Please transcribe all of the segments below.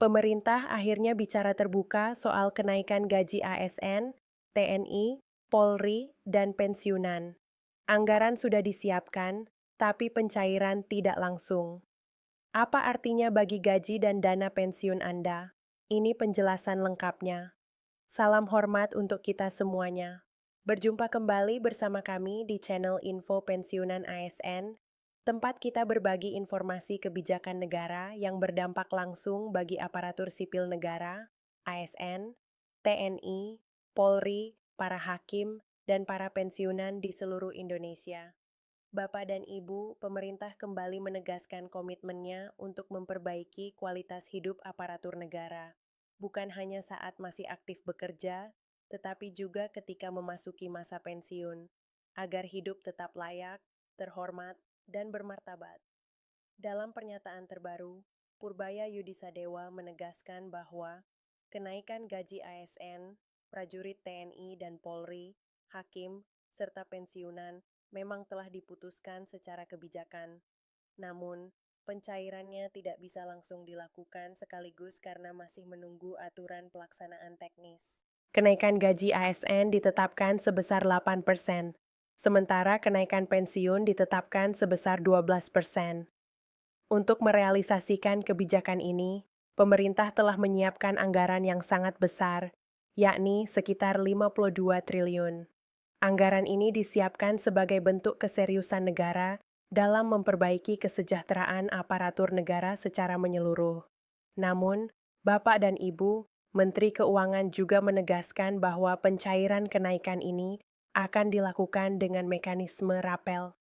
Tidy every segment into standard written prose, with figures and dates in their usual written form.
Pemerintah akhirnya bicara terbuka soal kenaikan gaji ASN, TNI, Polri, dan pensiunan. Anggaran sudah disiapkan, tapi pencairan tidak langsung. Apa artinya bagi gaji dan dana pensiun Anda? Ini penjelasan lengkapnya. Salam hormat untuk kita semuanya. Berjumpa kembali bersama kami di channel Info Pensiunan ASN, tempat kita berbagi informasi kebijakan negara yang berdampak langsung bagi aparatur sipil negara, ASN, TNI, Polri, para hakim, dan para pensiunan di seluruh Indonesia. Bapak dan Ibu, pemerintah kembali menegaskan komitmennya untuk memperbaiki kualitas hidup aparatur negara, bukan hanya saat masih aktif bekerja, tetapi juga ketika memasuki masa pensiun, agar hidup tetap layak, terhormat, dan bermartabat. Dalam pernyataan terbaru, Purbaya Yudisadewa menegaskan bahwa kenaikan gaji ASN, prajurit TNI dan Polri, hakim, serta pensiunan memang telah diputuskan secara kebijakan. Namun, pencairannya tidak bisa langsung dilakukan sekaligus karena masih menunggu aturan pelaksanaan teknis. Kenaikan gaji ASN ditetapkan sebesar 8%, sementara kenaikan pensiun ditetapkan sebesar 12%. Untuk merealisasikan kebijakan ini, pemerintah telah menyiapkan anggaran yang sangat besar, yakni sekitar 52 triliun. Anggaran ini disiapkan sebagai bentuk keseriusan negara dalam memperbaiki kesejahteraan aparatur negara secara menyeluruh. Namun, Bapak dan Ibu, Menteri Keuangan juga menegaskan bahwa pencairan kenaikan ini akan dilakukan dengan mekanisme rapel.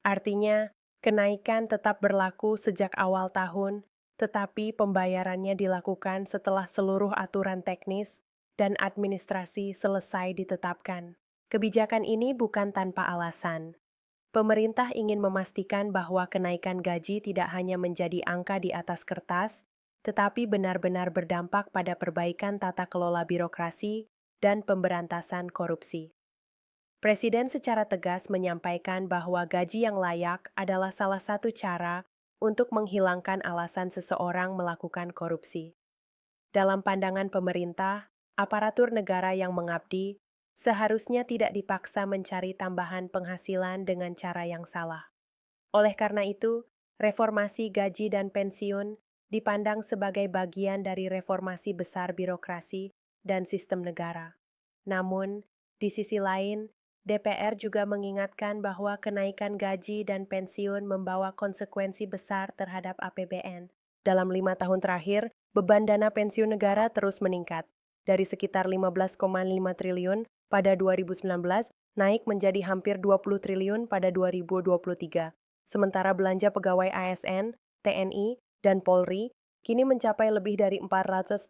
Artinya, kenaikan tetap berlaku sejak awal tahun, tetapi pembayarannya dilakukan setelah seluruh aturan teknis dan administrasi selesai ditetapkan. Kebijakan ini bukan tanpa alasan. Pemerintah ingin memastikan bahwa kenaikan gaji tidak hanya menjadi angka di atas kertas, tetapi benar-benar berdampak pada perbaikan tata kelola birokrasi dan pemberantasan korupsi. Presiden secara tegas menyampaikan bahwa gaji yang layak adalah salah satu cara untuk menghilangkan alasan seseorang melakukan korupsi. Dalam pandangan pemerintah, aparatur negara yang mengabdi seharusnya tidak dipaksa mencari tambahan penghasilan dengan cara yang salah. Oleh karena itu, reformasi gaji dan pensiun dipandang sebagai bagian dari reformasi besar birokrasi dan sistem negara. Namun, di sisi lain, DPR juga mengingatkan bahwa kenaikan gaji dan pensiun membawa konsekuensi besar terhadap APBN. Dalam 5 tahun terakhir, beban dana pensiun negara terus meningkat. Dari sekitar 15,5 triliun pada 2019, naik menjadi hampir 20 triliun pada 2023. Sementara belanja pegawai ASN, TNI, dan Polri kini mencapai lebih dari 480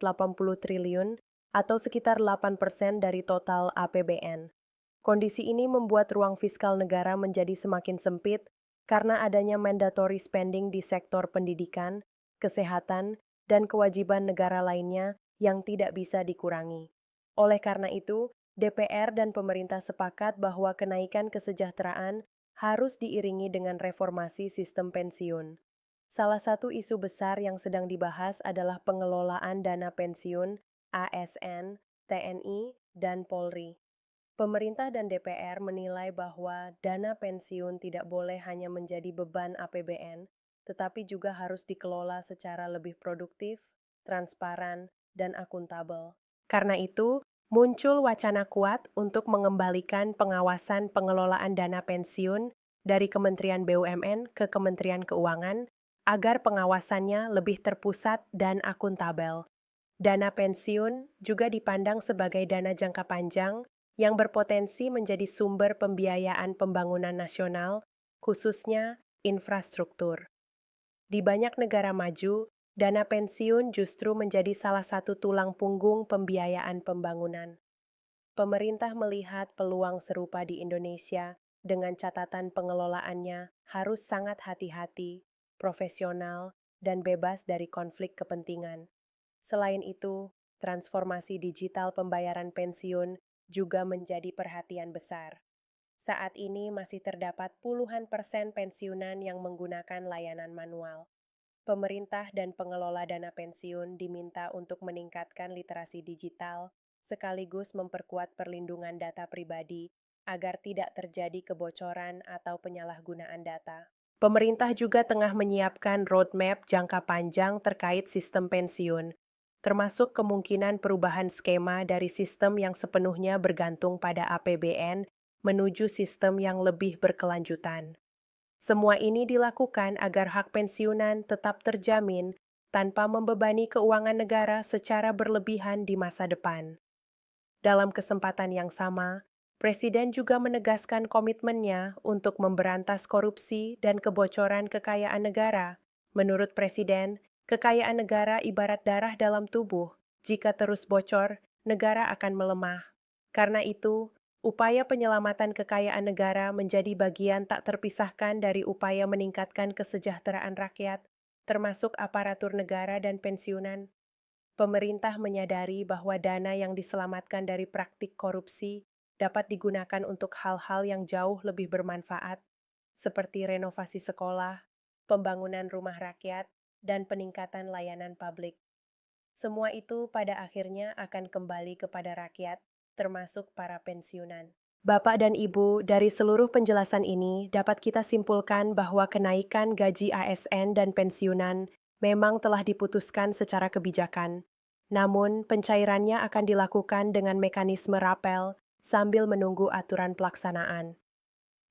triliun atau sekitar 8% dari total APBN. Kondisi ini membuat ruang fiskal negara menjadi semakin sempit karena adanya mandatory spending di sektor pendidikan, kesehatan, dan kewajiban negara lainnya yang tidak bisa dikurangi. Oleh karena itu, DPR dan pemerintah sepakat bahwa kenaikan kesejahteraan harus diiringi dengan reformasi sistem pensiun. Salah satu isu besar yang sedang dibahas adalah pengelolaan dana pensiun ASN, TNI, dan Polri. Pemerintah dan DPR menilai bahwa dana pensiun tidak boleh hanya menjadi beban APBN, tetapi juga harus dikelola secara lebih produktif, transparan, dan akuntabel. Karena itu, muncul wacana kuat untuk mengembalikan pengawasan pengelolaan dana pensiun dari Kementerian BUMN ke Kementerian Keuangan agar pengawasannya lebih terpusat dan akuntabel. Dana pensiun juga dipandang sebagai dana jangka panjang yang berpotensi menjadi sumber pembiayaan pembangunan nasional, khususnya infrastruktur. Di banyak negara maju, dana pensiun justru menjadi salah satu tulang punggung pembiayaan pembangunan. Pemerintah melihat peluang serupa di Indonesia dengan catatan pengelolaannya harus sangat hati-hati, profesional, dan bebas dari konflik kepentingan. Selain itu, transformasi digital pembayaran pensiun juga menjadi perhatian besar. Saat ini masih terdapat puluhan persen pensiunan yang menggunakan layanan manual. Pemerintah dan pengelola dana pensiun diminta untuk meningkatkan literasi digital, sekaligus memperkuat perlindungan data pribadi agar tidak terjadi kebocoran atau penyalahgunaan data. Pemerintah juga tengah menyiapkan roadmap jangka panjang terkait sistem pensiun, termasuk kemungkinan perubahan skema dari sistem yang sepenuhnya bergantung pada APBN menuju sistem yang lebih berkelanjutan. Semua ini dilakukan agar hak pensiunan tetap terjamin tanpa membebani keuangan negara secara berlebihan di masa depan. Dalam kesempatan yang sama, Presiden juga menegaskan komitmennya untuk memberantas korupsi dan kebocoran kekayaan negara. Menurut Presiden, kekayaan negara ibarat darah dalam tubuh. Jika terus bocor, negara akan melemah. Karena itu, upaya penyelamatan kekayaan negara menjadi bagian tak terpisahkan dari upaya meningkatkan kesejahteraan rakyat, termasuk aparatur negara dan pensiunan. Pemerintah menyadari bahwa dana yang diselamatkan dari praktik korupsi dapat digunakan untuk hal-hal yang jauh lebih bermanfaat, seperti renovasi sekolah, pembangunan rumah rakyat, dan peningkatan layanan publik. Semua itu pada akhirnya akan kembali kepada rakyat, termasuk para pensiunan. Bapak dan Ibu, dari seluruh penjelasan ini dapat kita simpulkan bahwa kenaikan gaji ASN dan pensiunan memang telah diputuskan secara kebijakan. Namun, pencairannya akan dilakukan dengan mekanisme rapel sambil menunggu aturan pelaksanaan.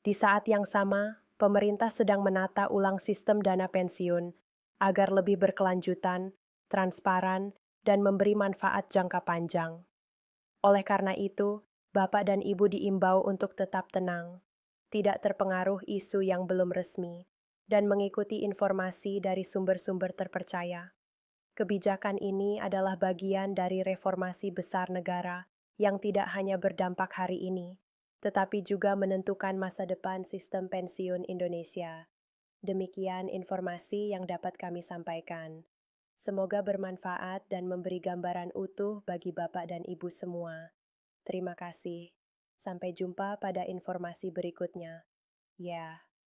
Di saat yang sama, pemerintah sedang menata ulang sistem dana pensiun agar lebih berkelanjutan, transparan, dan memberi manfaat jangka panjang. Oleh karena itu, Bapak dan Ibu diimbau untuk tetap tenang, tidak terpengaruh isu yang belum resmi, dan mengikuti informasi dari sumber-sumber terpercaya. Kebijakan ini adalah bagian dari reformasi besar negara yang tidak hanya berdampak hari ini, tetapi juga menentukan masa depan sistem pensiun Indonesia. Demikian informasi yang dapat kami sampaikan. Semoga bermanfaat dan memberi gambaran utuh bagi Bapak dan Ibu semua. Terima kasih. Sampai jumpa pada informasi berikutnya. Ya.